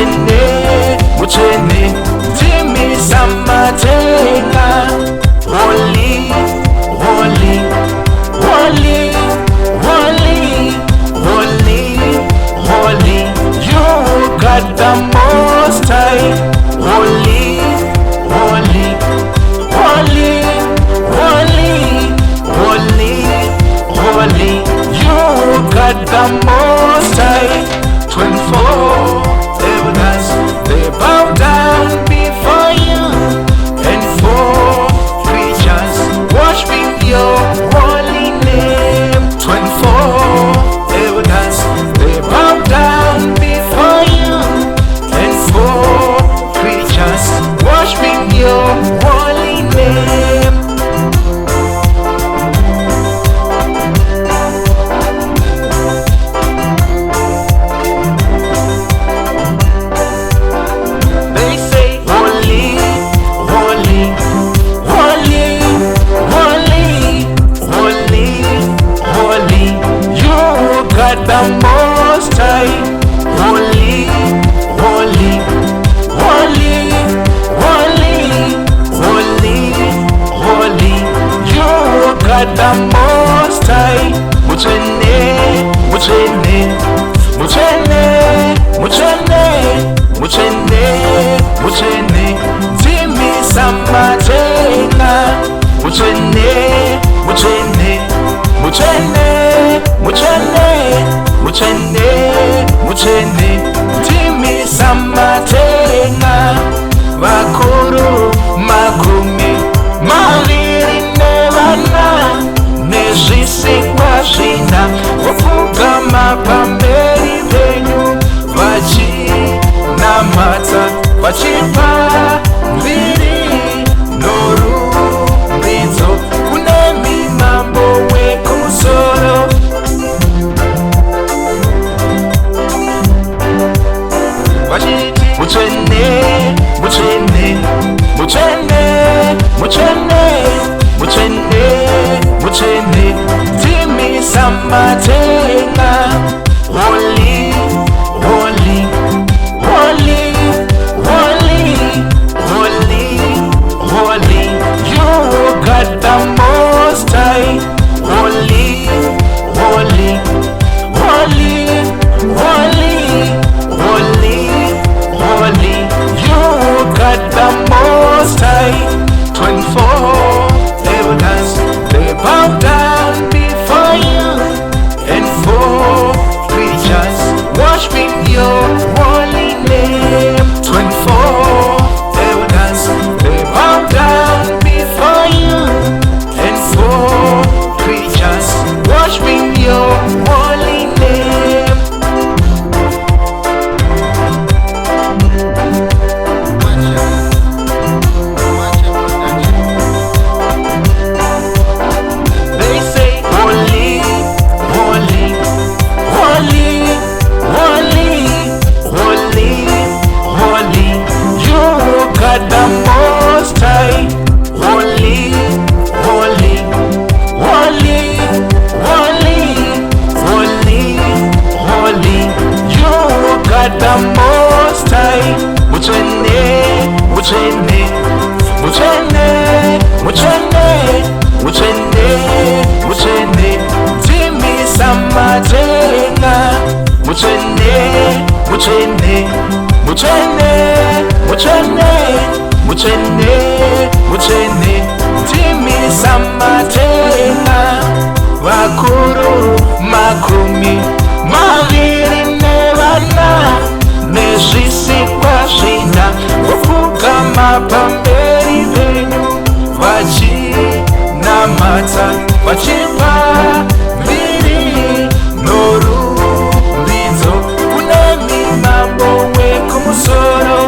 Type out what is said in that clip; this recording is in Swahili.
muchene, muchene, Jimmy Samatenga. Holy, holy, holy, holy, holy, holy, you got the most high. Holy, holy, holy, holy, holy, holy, you got the most high. 24 elders, they bow down before you, and 4 creatures worshiping your holy name. 24 elders, they bow down before you, and 4 creatures worshiping your holy name. They say holy, holy, holy, holy, holy, holy, you got the most high. Holy, holy, holy, holy, holy, holy, you got the most high. Muchene, muchene, muchene, muchene, muchene, muchene, Jimmy Samatenga. Muchene, muchene, muchene, muchene, muchene, muchene, Jimmy Samatenga. Bakuru makumi maviri nevana nezvisikwa zvina vopfugama pamberi penyu vachinamata vachipa mviri norumbidzo kune mimambo wekumusoro. Vachiti muchene, muchene, muchene, muchene, muchene, muchene, Jimmy Samatenga. Holy, holy, holy, holy, holy, holy, you got the most high. Holy, holy, holy, holy, holy, holy, you got the most high. 24 elders, they bow down before you, and 4 creatures worshiping your holy name. 24 elders, they bow down before you, and 4 creatures worshiping your holy name. They say holy, holy, holy, holy, holy, holy, you got the most high. Holy, holy, holy, holy, holy, holy, you got the most high. Muchene, muchene, muchene, muchene, muchene, muchene, Jimmy Samatenga. Muchene, muchene, muchene, muchene, muchene, muchene, Jimmy Samatenga. Vakuru makumi maviri nevana nezvisikwa zvina vopfugama pamberi penyu vachinamata vachipa mviri norumbidzo kune mimambo wekumusoro.